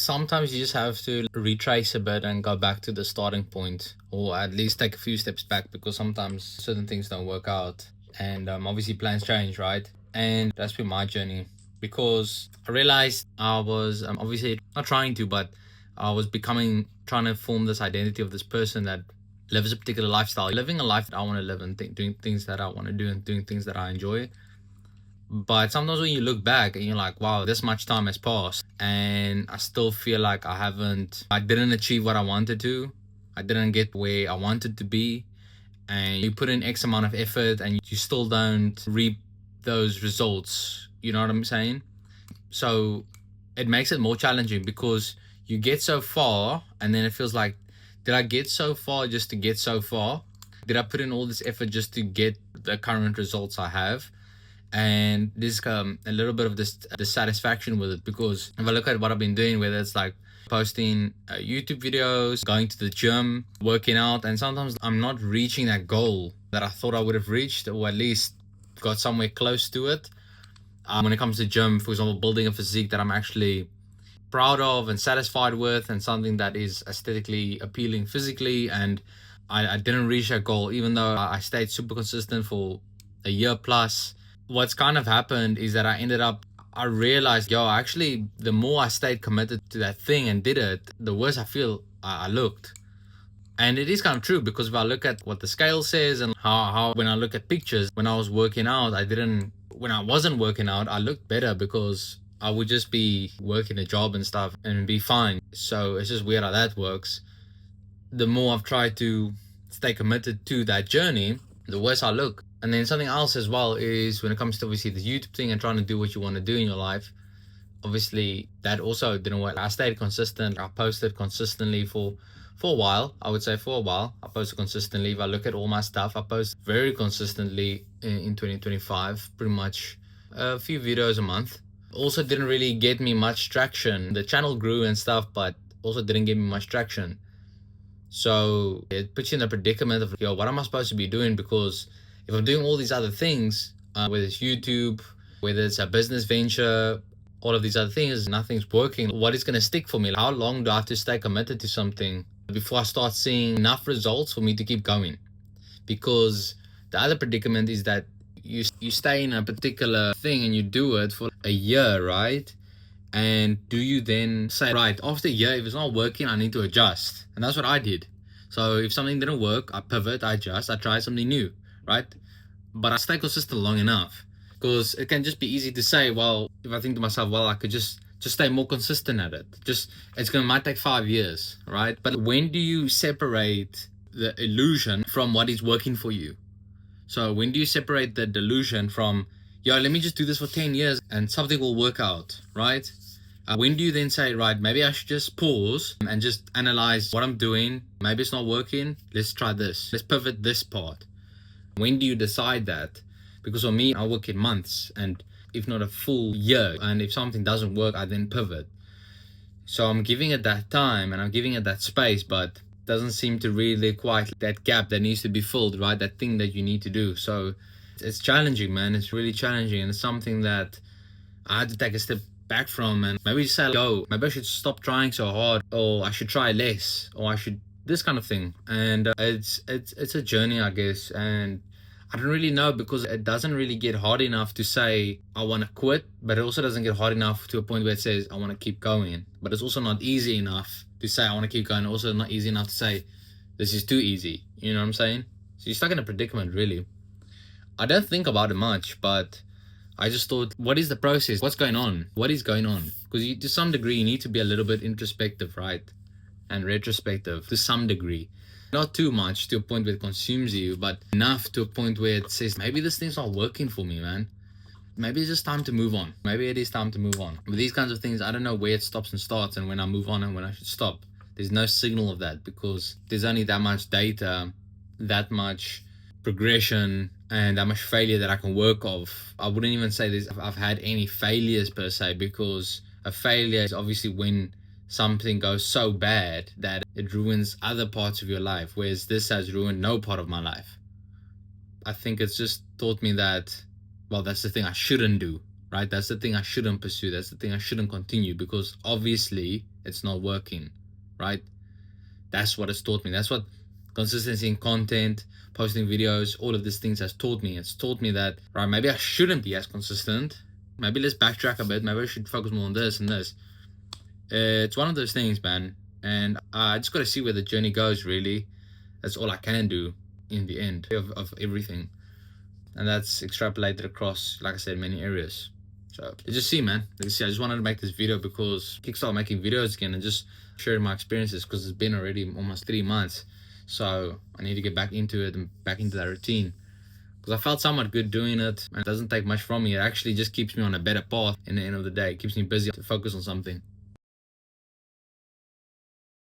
Sometimes you just have to retrace a bit and go back to the starting point, or at least take a few steps back, because sometimes certain things don't work out. And obviously, plans change, right? And that's been my journey, because I realized I was obviously not trying to, but I was trying to form this identity of this person that lives a particular lifestyle, living a life that I want to live, and doing things that I want to do, and doing things that I enjoy. But sometimes when you look back and you're like, wow, this much time has passed, and I still feel like I didn't achieve what I wanted to. I didn't get where I wanted to be. And you put in X amount of effort and you still don't reap those results. You know what I'm saying? So it makes it more challenging, because you get so far and then it feels like, did I get so far just to get so far? Did I put in all this effort just to get the current results I have? And there's a little bit of this dissatisfaction with it, because if I look at what I've been doing, whether it's like posting YouTube videos, going to the gym, working out, and sometimes I'm not reaching that goal that I thought I would have reached, or at least got somewhere close to it. When it comes to gym, for example, building a physique that I'm actually proud of and satisfied with, and something that is aesthetically appealing physically, and I didn't reach that goal, even though I stayed super consistent for a year plus. What's kind of happened is that I realized, actually, the more I stayed committed to that thing and did it, the worse I feel I looked. And it is kind of true, because if I look at what the scale says, and how when I look at pictures, when I was working out, when I wasn't working out, I looked better, because I would just be working a job and stuff and be fine. So it's just weird how that works. The more I've tried to stay committed to that journey, the worse I look. And then something else as well is, when it comes to obviously the YouTube thing and trying to do what you want to do in your life, obviously that also didn't work. I stayed consistent. I posted consistently for a while. I would say for a while I posted consistently. If I look at all my stuff, I post very consistently in 2025, pretty much a few videos a month. Also didn't really get me much traction. The channel grew and stuff, but also didn't give me much traction. So it puts you in a predicament of, what am I supposed to be doing? Because if I'm doing all these other things, whether it's YouTube, whether it's a business venture, all of these other things, nothing's working. What is going to stick for me? How long do I have to stay committed to something before I start seeing enough results for me to keep going? Because the other predicament is that you stay in a particular thing and you do it for a year, right? And do you then say, right, after a year, if it's not working, I need to adjust? And that's what I did. So if something didn't work, I pivot, I adjust, I try something new, right? But I stay consistent long enough, because it can just be easy to say, well, if I think to myself, well, I could just stay more consistent at it. Might take 5 years, right? But when do you separate the illusion from what is working for you? So when do you separate the delusion from, let me just do this for 10 years and something will work out, right? When do you then say, right, maybe I should just pause and just analyze what I'm doing. Maybe it's not working. Let's try this. Let's pivot this part. When do you decide that? Because for me, I work in months, and if not a full year. And if something doesn't work, I then pivot. So I'm giving it that time and I'm giving it that space, but doesn't seem to really quite that gap that needs to be filled, right? That thing that you need to do. So it's challenging, man. It's really challenging, and it's something that I had to take a step back from, and maybe say, maybe I should stop trying so hard, or I should try less, or I should this kind of thing. And it's a journey, I guess. And I don't really know, because it doesn't really get hard enough to say I want to quit, but it also doesn't get hard enough to a point where it says I want to keep going. But it's also not easy enough to say I want to keep going. Also not easy enough to say this is too easy. You know what I'm saying? So you're stuck in a predicament, really. I don't think about it much, but I just thought, what is the process? What's going on? What is going on? Because to some degree, you need to be a little bit introspective, right? And retrospective to some degree. Not too much to a point where it consumes you, but enough to a point where it says, maybe this thing's not working for me, man. Maybe it's just time to move on. Maybe it is time to move on. With these kinds of things, I don't know where it stops and starts, and when I move on and when I should stop. There's no signal of that, because there's only that much data, that much progression, and that much failure that I can work off. I wouldn't even say I've had any failures per se, because a failure is obviously when something goes so bad that it ruins other parts of your life, whereas this has ruined no part of my life. I think it's just taught me that, well, that's the thing I shouldn't do, right? That's the thing I shouldn't pursue. That's the thing I shouldn't continue, because obviously it's not working, right? That's what it's taught me. That's what consistency in content, posting videos, all of these things has taught me. It's taught me that, right, maybe I shouldn't be as consistent. Maybe let's backtrack a bit. Maybe I should focus more on this and this. It's one of those things, man. And I just got to see where the journey goes, really. That's all I can do in the end of everything. And that's extrapolated across, like I said, many areas. So let's just see, man. Let's see. I just wanted to make this video because kickstart making videos again and just sharing my experiences, because it's been already almost 3 months. So I need to get back into it and back into that routine, because I felt somewhat good doing it, and it doesn't take much from me. It actually just keeps me on a better path in the end of the day. It keeps me busy to focus on something.